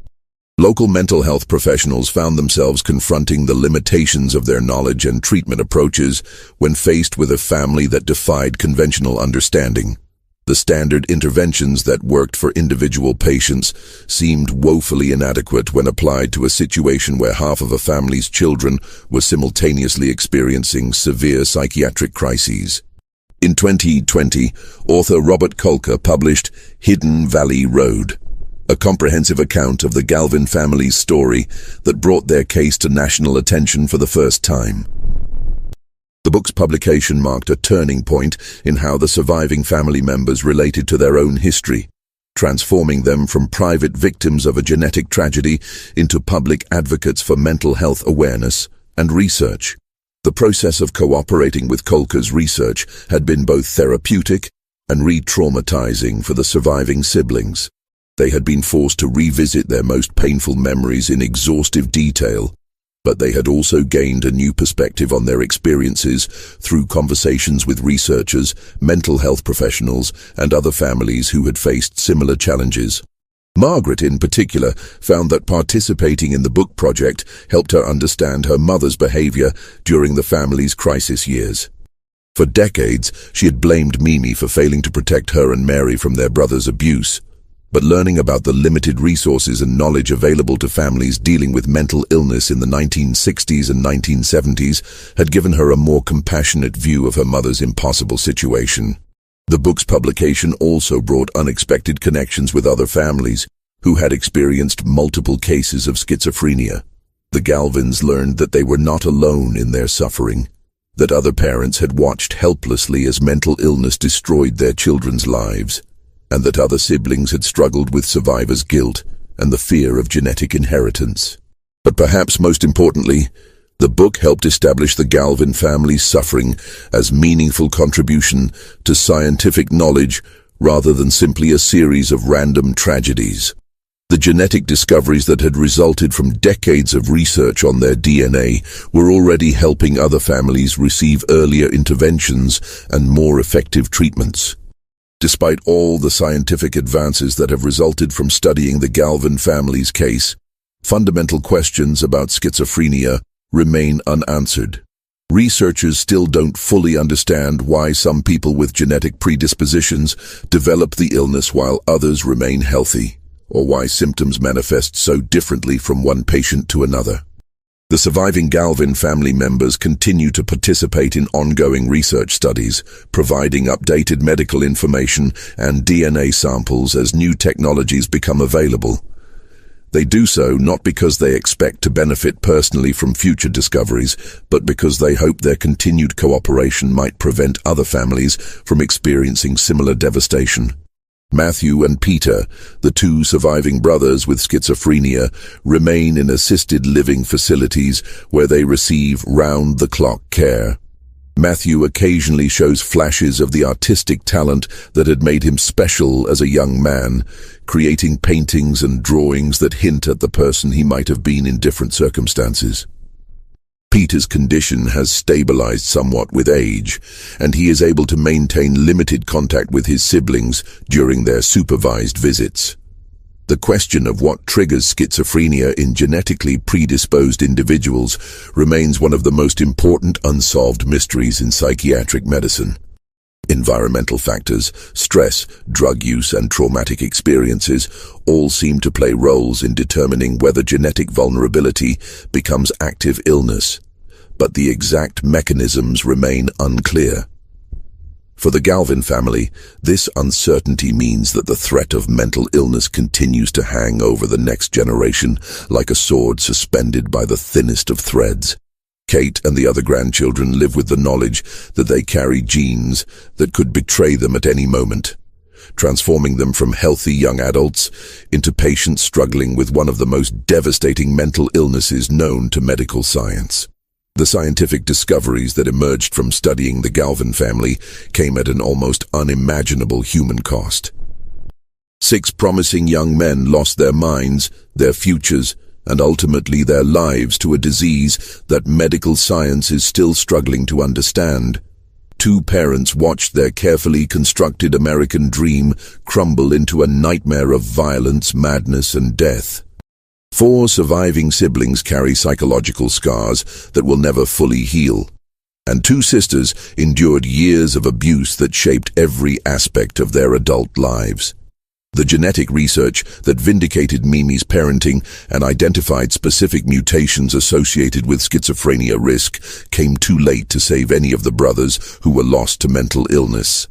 Local mental health professionals found themselves confronting the limitations of their knowledge and treatment approaches when faced with a family that defied conventional understanding. The standard interventions that worked for individual patients seemed woefully inadequate when applied to a situation where half of a family's children were simultaneously experiencing severe psychiatric crises. In 2020, author Robert Kolker published Hidden Valley Road, a comprehensive account of the Galvin family's story that brought their case to national attention for the first time. The book's publication marked a turning point in how the surviving family members related to their own history, transforming them from private victims of a genetic tragedy into public advocates for mental health awareness and research. The process of cooperating with Kolker's research had been both therapeutic and re-traumatizing for the surviving siblings. They had been forced to revisit their most painful memories in exhaustive detail, but they had also gained a new perspective on their experiences through conversations with researchers, mental health professionals, and other families who had faced similar challenges. Margaret, in particular, found that participating in the book project helped her understand her mother's behavior during the family's crisis years. For decades, she had blamed Mimi for failing to protect her and Mary from their brother's abuse. But learning about the limited resources and knowledge available to families dealing with mental illness in the 1960s and 1970s had given her a more compassionate view of her mother's impossible situation. The book's publication also brought unexpected connections with other families who had experienced multiple cases of schizophrenia. The Galvins learned that they were not alone in their suffering, that other parents had watched helplessly as mental illness destroyed their children's lives, and that other siblings had struggled with survivor's guilt and the fear of genetic inheritance. But perhaps most importantly, the book helped establish the Galvin family's suffering as meaningful contribution to scientific knowledge rather than simply a series of random tragedies. The genetic discoveries that had resulted from decades of research on their DNA were already helping other families receive earlier interventions and more effective treatments. Despite all the scientific advances that have resulted from studying the Galvin family's case, fundamental questions about schizophrenia remain unanswered. Researchers still don't fully understand why some people with genetic predispositions develop the illness while others remain healthy, or why symptoms manifest so differently from one patient to another. The surviving Galvin family members continue to participate in ongoing research studies, providing updated medical information and DNA samples as new technologies become available. They do so not because they expect to benefit personally from future discoveries, but because they hope their continued cooperation might prevent other families from experiencing similar devastation. Matthew and Peter, the two surviving brothers with schizophrenia, remain in assisted living facilities where they receive round-the-clock care. Matthew occasionally shows flashes of the artistic talent that had made him special as a young man, creating paintings and drawings that hint at the person he might have been in different circumstances. Peter's condition has stabilized somewhat with age, and he is able to maintain limited contact with his siblings during their supervised visits. The question of what triggers schizophrenia in genetically predisposed individuals remains one of the most important unsolved mysteries in psychiatric medicine. Environmental factors, stress, drug use, and traumatic experiences all seem to play roles in determining whether genetic vulnerability becomes active illness, but the exact mechanisms remain unclear. For the Galvin family, this uncertainty means that the threat of mental illness continues to hang over the next generation like a sword suspended by the thinnest of threads. Kate and the other grandchildren live with the knowledge that they carry genes that could betray them at any moment, transforming them from healthy young adults into patients struggling with one of the most devastating mental illnesses known to medical science. The scientific discoveries that emerged from studying the Galvin family came at an almost unimaginable human cost. 6 promising young men lost their minds, their futures, and ultimately their lives to a disease that medical science is still struggling to understand. 2 parents watched their carefully constructed American dream crumble into a nightmare of violence, madness, and death. 4 surviving siblings carry psychological scars that will never fully heal. And 2 sisters endured years of abuse that shaped every aspect of their adult lives. The genetic research that vindicated Mimi's parenting and identified specific mutations associated with schizophrenia risk came too late to save any of the brothers who were lost to mental illness.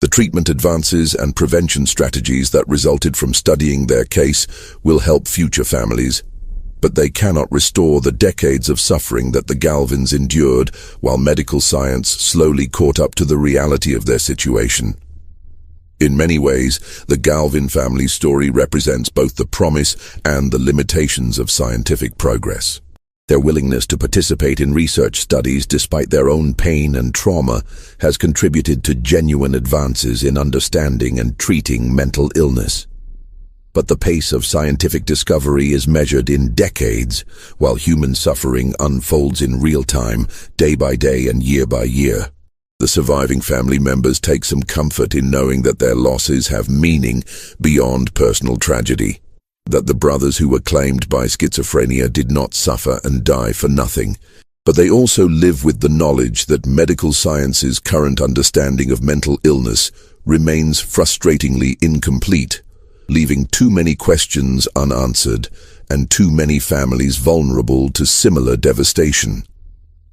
The treatment advances and prevention strategies that resulted from studying their case will help future families, but they cannot restore the decades of suffering that the Galvins endured while medical science slowly caught up to the reality of their situation. In many ways, the Galvin family story represents both the promise and the limitations of scientific progress. Their willingness to participate in research studies despite their own pain and trauma has contributed to genuine advances in understanding and treating mental illness. But the pace of scientific discovery is measured in decades, while human suffering unfolds in real time, day by day and year by year. The surviving family members take some comfort in knowing that their losses have meaning beyond personal tragedy, that the brothers who were claimed by schizophrenia did not suffer and die for nothing. But they also live with the knowledge that medical science's current understanding of mental illness remains frustratingly incomplete, leaving too many questions unanswered and too many families vulnerable to similar devastation.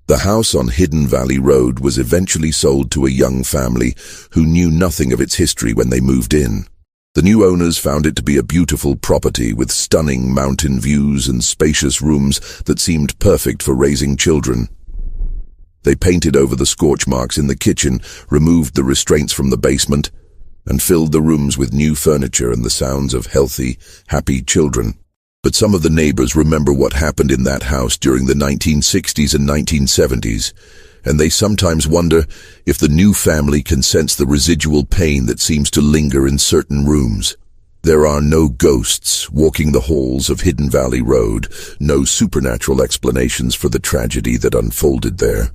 The house on Hidden Valley Road was eventually sold to a young family who knew nothing of its history when they moved in. The new owners found it to be a beautiful property with stunning mountain views and spacious rooms that seemed perfect for raising children. They painted over the scorch marks in the kitchen, removed the restraints from the basement, and filled the rooms with new furniture and the sounds of healthy, happy children. But some of the neighbors remember what happened in that house during the 1960s and 1970s, and they sometimes wonder if the new family can sense the residual pain that seems to linger in certain rooms. There are no ghosts walking the halls of Hidden Valley Road, no supernatural explanations for the tragedy that unfolded there.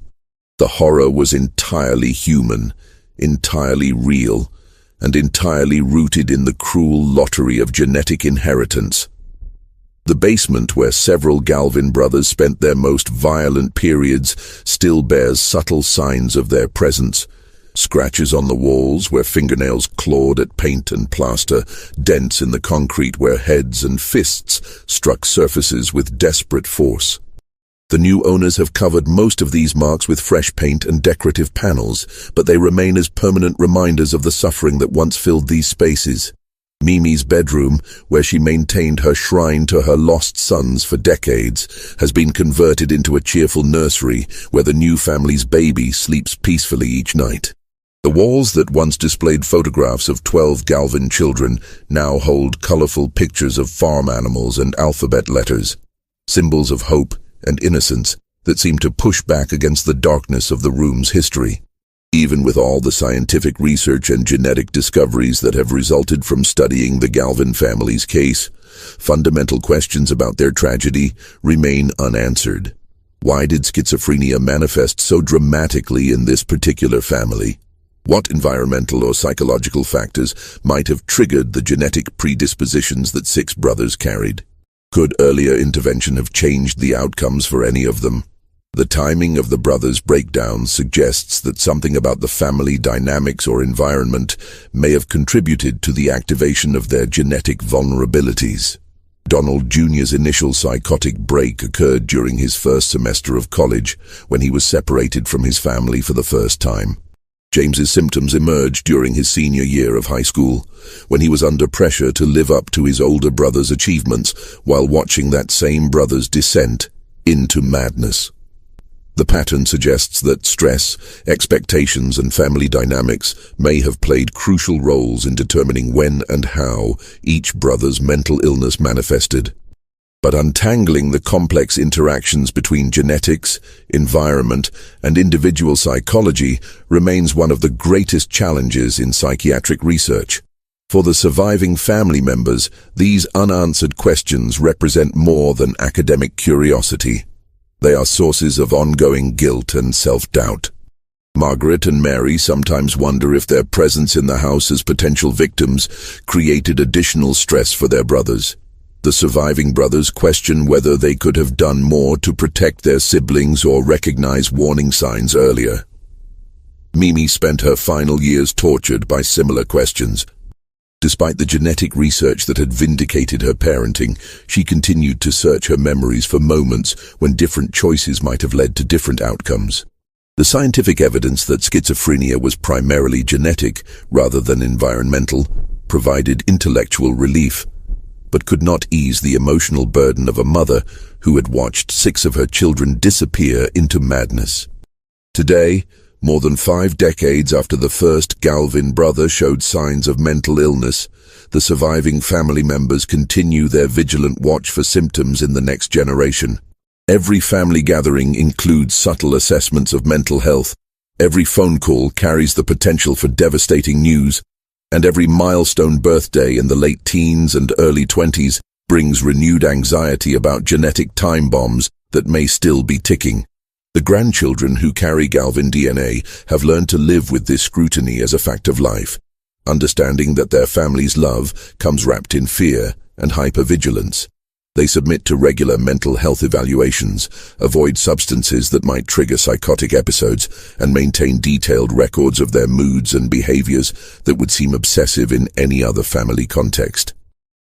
The horror was entirely human, entirely real, and entirely rooted in the cruel lottery of genetic inheritance. The basement where several Galvin brothers spent their most violent periods still bears subtle signs of their presence. Scratches on the walls where fingernails clawed at paint and plaster, dents in the concrete where heads and fists struck surfaces with desperate force. The new owners have covered most of these marks with fresh paint and decorative panels, but they remain as permanent reminders of the suffering that once filled these spaces. Mimi's bedroom, where she maintained her shrine to her lost sons for decades, has been converted into a cheerful nursery where the new family's baby sleeps peacefully each night. The walls that once displayed photographs of 12 Galvin children now hold colorful pictures of farm animals and alphabet letters, symbols of hope and innocence that seem to push back against the darkness of the room's history. Even with all the scientific research and genetic discoveries that have resulted from studying the Galvin family's case, fundamental questions about their tragedy remain unanswered. Why did schizophrenia manifest so dramatically in this particular family? What environmental or psychological factors might have triggered the genetic predispositions that 6 brothers carried? Could earlier intervention have changed the outcomes for any of them? The timing of the brothers' breakdown suggests that something about the family dynamics or environment may have contributed to the activation of their genetic vulnerabilities. Donald Jr.'s initial psychotic break occurred during his first semester of college, when he was separated from his family for the first time. James's symptoms emerged during his senior year of high school, when he was under pressure to live up to his older brother's achievements while watching that same brother's descent into madness. The pattern suggests that stress, expectations, and family dynamics may have played crucial roles in determining when and how each brother's mental illness manifested. But untangling the complex interactions between genetics, environment, and individual psychology remains one of the greatest challenges in psychiatric research. For the surviving family members, these unanswered questions represent more than academic curiosity. They are sources of ongoing guilt and self-doubt. Margaret and Mary sometimes wonder if their presence in the house as potential victims created additional stress for their brothers. The surviving brothers question whether they could have done more to protect their siblings or recognize warning signs earlier. Mimi spent her final years tortured by similar questions. Despite the genetic research that had vindicated her parenting, she continued to search her memories for moments when different choices might have led to different outcomes. The scientific evidence that schizophrenia was primarily genetic rather than environmental provided intellectual relief, but could not ease the emotional burden of a mother who had watched 6 of her children disappear into madness. Today, more than 5 decades after the first Galvin brother showed signs of mental illness, the surviving family members continue their vigilant watch for symptoms in the next generation. Every family gathering includes subtle assessments of mental health. Every phone call carries the potential for devastating news, and every milestone birthday in the late teens and early 20s brings renewed anxiety about genetic time bombs that may still be ticking. The grandchildren who carry Galvin DNA have learned to live with this scrutiny as a fact of life, understanding that their family's love comes wrapped in fear and hypervigilance. They submit to regular mental health evaluations, avoid substances that might trigger psychotic episodes, and maintain detailed records of their moods and behaviors that would seem obsessive in any other family context.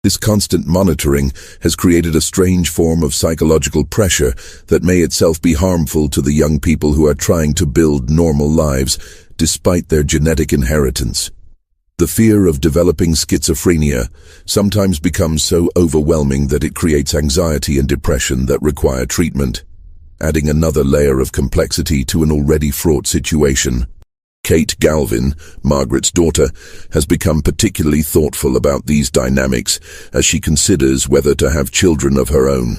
This constant monitoring has created a strange form of psychological pressure that may itself be harmful to the young people who are trying to build normal lives despite their genetic inheritance. The fear of developing schizophrenia sometimes becomes so overwhelming that it creates anxiety and depression that require treatment, adding another layer of complexity to an already fraught situation. Kate Galvin, Margaret's daughter, has become particularly thoughtful about these dynamics as she considers whether to have children of her own.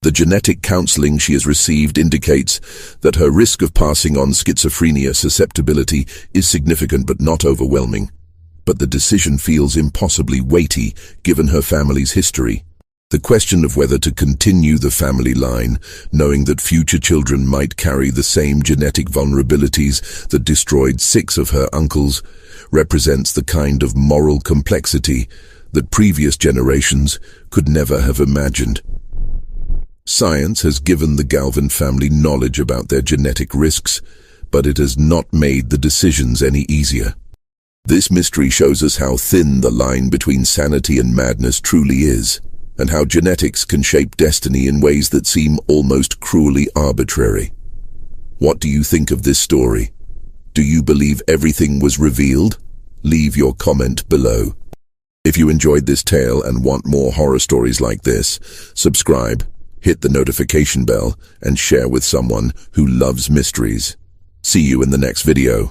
The genetic counseling she has received indicates that her risk of passing on schizophrenia susceptibility is significant but not overwhelming. But the decision feels impossibly weighty given her family's history. The question of whether to continue the family line, knowing that future children might carry the same genetic vulnerabilities that destroyed 6 of her uncles, represents the kind of moral complexity that previous generations could never have imagined. Science has given the Galvin family knowledge about their genetic risks, but it has not made the decisions any easier. This mystery shows us how thin the line between sanity and madness truly is, and how genetics can shape destiny in ways that seem almost cruelly arbitrary. What do you think of this story? Do you believe everything was revealed? Leave your comment below. If you enjoyed this tale and want more horror stories like this, subscribe, hit the notification bell, and share with someone who loves mysteries. See you in the next video.